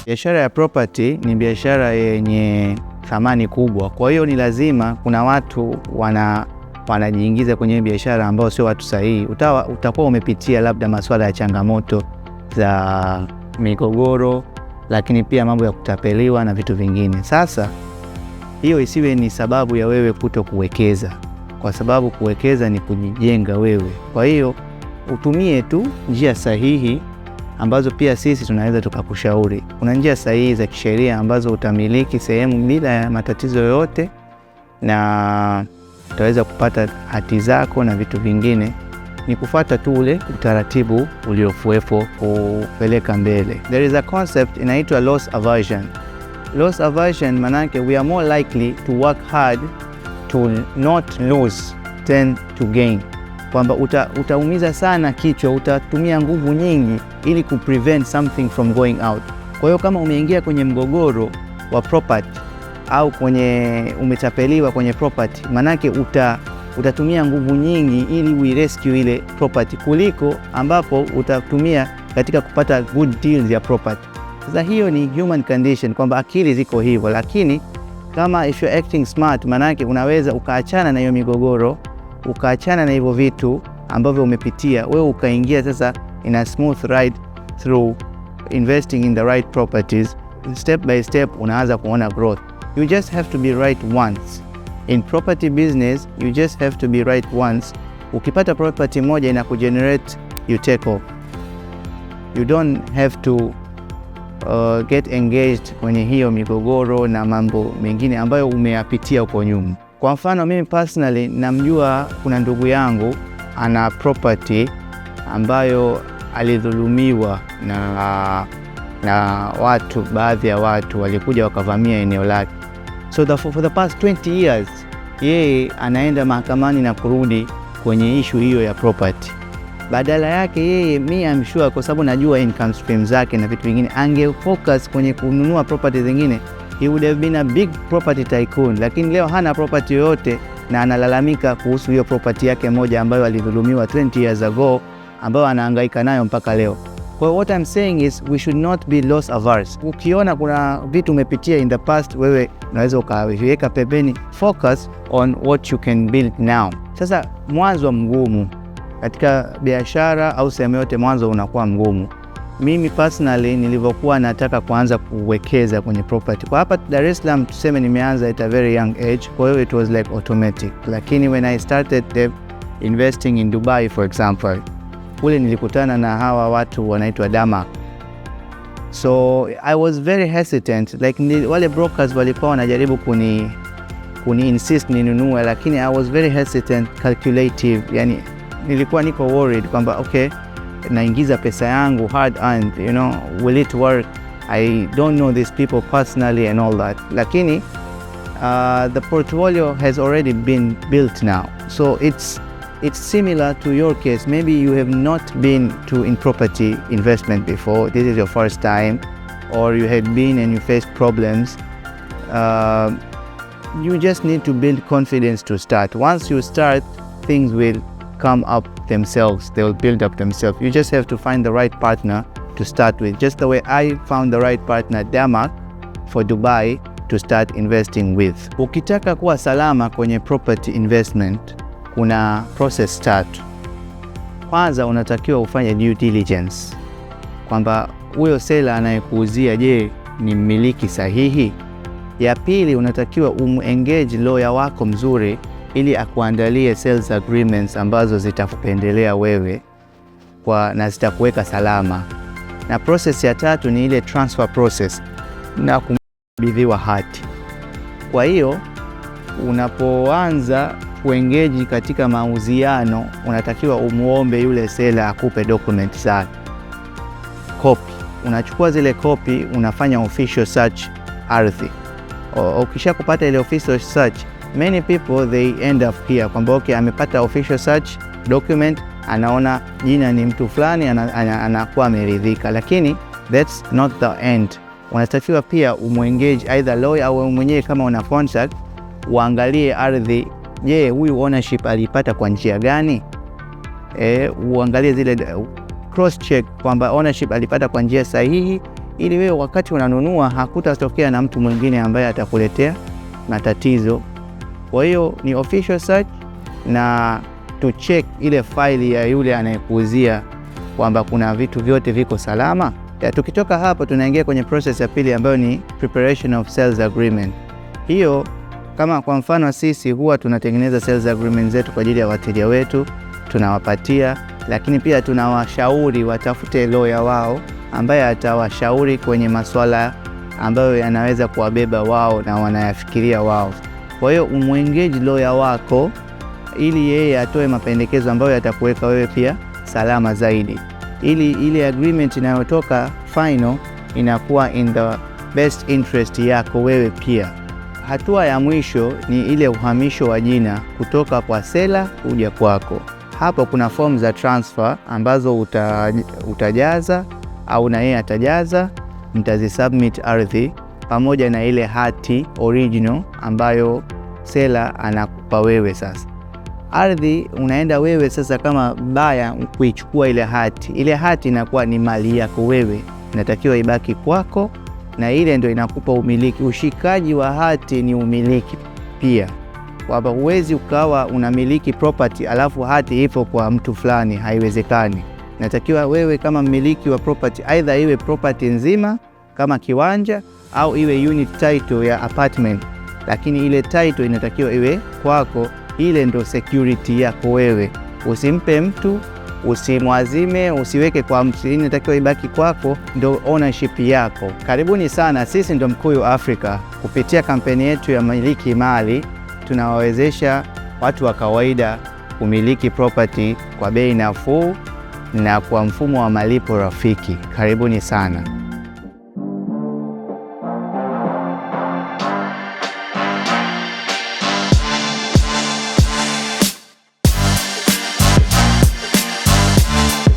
Biashara ya property ni biashara yenye thamani kubwa. Kwa hiyo ni lazima kuna watu wanajiingiza kwenye biashara ambao sio watu sahihi. Utakuwa umepitia labda masuala ya changamoto za migogoro, lakini pia mambo ya kutapeliwa na vitu vingine. Sasa hiyo isiwe ni sababu ya wewe kuto kuwekeza, kwa sababu kuwekeza ni kujijenga wewe. Kwa hiyo utumie tu njia sahihi ambazo pia sisi tunaweza tukakushauri. Kuna njia sahihi za kisheria ambazo utamiliki sehemu bila ya matatizo yoyote, na utaweza kupata hati zako na vitu vingine. Ni kufuata tu ule utaratibu uliofuepo kupeleka mbele. There is a concept inaitwa loss aversion. Loss aversion manake we are more likely to work hard to not lose than to gain. Kwamba utaumiza sana kichwa, utatumia nguvu nyingi ili kuprevent something from going out. Kwa hiyo kama umeingia kwenye mgogoro wa property au umetapeliwa kwenye property, manake utatumia nguvu nyingi ili uirescue ile property kuliko ambapo utatumia katika kupata good deals ya property. Sasa hiyo ni human condition, kwamba akili ziko hivyo, lakini kama if you're acting smart, manake unaweza ukaachana na hiyo migogoro, ukaachana na hivyo vitu ambavyo umepitia, wewe ukaingia sasa in a smooth ride through investing in the right properties. Step by step unaanza kuona growth. You just have to be right once. In property business, you just have to be right once. Ukipata property moja ina kugenerate, you take off. You don't have to get engaged kwenye hiyo migogoro na mambo mengine ambayo umeyapitia huko nyuma. Kwa mfano mimi personally namjua, kuna ndugu yangu ana property ambayo alidhulumiwa na watu, baadhi ya watu walikuja wakavamia eneo lake. So for the past 20 years yeye anaenda mahakamani na kurudi kwenye issue hiyo ya property. Badala yake yeye, I'm sure, kwa sababu najua income stream zake na vitu vingine, angefocus kwenye kununua property zingine, he would have been a big property tycoon. Lakini leo hana property yoyote na analalamika kuhusu hiyo property yake moja ambayo alidhulumiwa 20 years ago, ambayo anahangaika nayo mpaka leo. Kwa what I'm saying is we should not be loss averse. Ukiona kuna vitu umepitia in the past, wewe unaweza ukaviweka pembeni, focus on what you can build now. Sasa mwanzo mgumu katika biashara au sehemu yote, mwanzo unakuwa mgumu. Mimi personally nilivyokuwa nataka kuanza kuwekeza kwenye property, kwa hapa Dar es Salaam tuseme nimeanza at a very young age, kwa hiyo it was like automatic. Lakini when I started investing in Dubai for example, kule nilikutana na hawa watu wanaitwa Damak. So I was very hesitant, like wale brokers walikuwa wanajaribu kuni insist ninunue, lakini I was very hesitant, calculative. Yani nilikuwa niko worried kwamba okay, naingiza pesa yangu hard earned, will it work? I don't know these people personally and all that. Lakini the portfolio has already been built now. So it's similar to your case. Maybe you have not been in property investment before. This is your first time, or you had been and you faced problems. You just need to build confidence to start. Once you start, things will come up themselves. They will build up themselves. You just have to find the right partner to start with. Just the way I found the right partner, Damak, for Dubai to start investing with. Ukitaka kuwa salama kwenye property investment, kuna process tatu. Kwanza unatakiwa ufanye due diligence, kwamba huyo seller anayekuuzia, je, ni mmiliki sahihi? Ya pili, unatakiwa engage lawyer wako mzuri ili akuandalie sales agreements ambazo zitakupendelea wewe na zitakuweka salama. Na process ya tatu ni ile transfer process na kukabidhiwa hati. Kwa hiyo unapoanza kuengage katika mauziano, unatakiwa umuombe yule seller akupe document zake, copy. Unachukua zile copy, unafanya official search ardhi. Ukisha kupata ile official search, many people they end up here kwamba okay, amepata official search document, anaona jina ni mtu fulani, anakuwa ameridhika. Lakini that's not the end. Unatakiwa pia umuengage either lawyer au mwenyewe, kama una contract, uangalie ardhi, je, huyu ownership alipata kwa njia gani? Uangalie zile cross check kwamba ownership alipata kwa njia sahihi ili wewe wakati unanunua hakutatokea na mtu mwingine ambaye atakuletea matatizo. Kwa hiyo ni official search na to check ile file ya yule anayekuuzia kwamba kuna vitu vyote viko salama. Tukitoka hapo tunaingia kwenye process ya pili ambayo ni preparation of sales agreement. Hiyo kama kwa mfano sisi huwa tunatengeneza sales agreement zetu kwa ajili ya wateja wetu, tunawapatia, lakini pia tunawashauri watafute lawyer wao ambaye atawashauri kwenye masuala ambayo yanaweza kuwabeba wao na wanayafikiria wao. Kwa hiyo umwengage lawyer wako ili yeye atoe mapendekezo ambayo yatakuweka wewe pia salama zaidi, ili ile agreement inayotoka final inakuwa in the best interest yako wewe pia. Hatua ya mwisho ni ile uhamisho wa jina kutoka kwa seller kuja kwako. Hapo kuna form za transfer ambazo utajaza au na yeye atajaza, mtazisubmit ardhi pamoja na ile hati original ambayo seller anakupa wewe. Sasa ardhi unaenda wewe sasa kama baya kuichukua ile hati. Ile hati inakuwa ni mali yako wewe, inatakiwa ibaki kwako, na ile ndio inakupa umiliki. Ushikaji wa hati ni umiliki pia, kwamba huwezi ukawa unamiliki property alafu hati ipo kwa mtu fulani, haiwezekani. Natakiwa wewe kama mmiliki wa property, either iwe property nzima kama kiwanja au iwe unit title ya apartment, lakini ile title inatakiwa iwe kwako. Ile ndo security yako wewe. Usimpe mtu, usimwazime, usiweke kwa mtu. Inatakiwa ibaki kwako, ndo ownership yako. Karibuni sana, sisi ndo Mkuyu Africa. Kupitia kampeni yetu ya Miliki Mali tunawawezesha watu wa kawaida kumiliki property kwa bei nafuu na kwa mfumo wa malipo rafiki. Karibuni sana.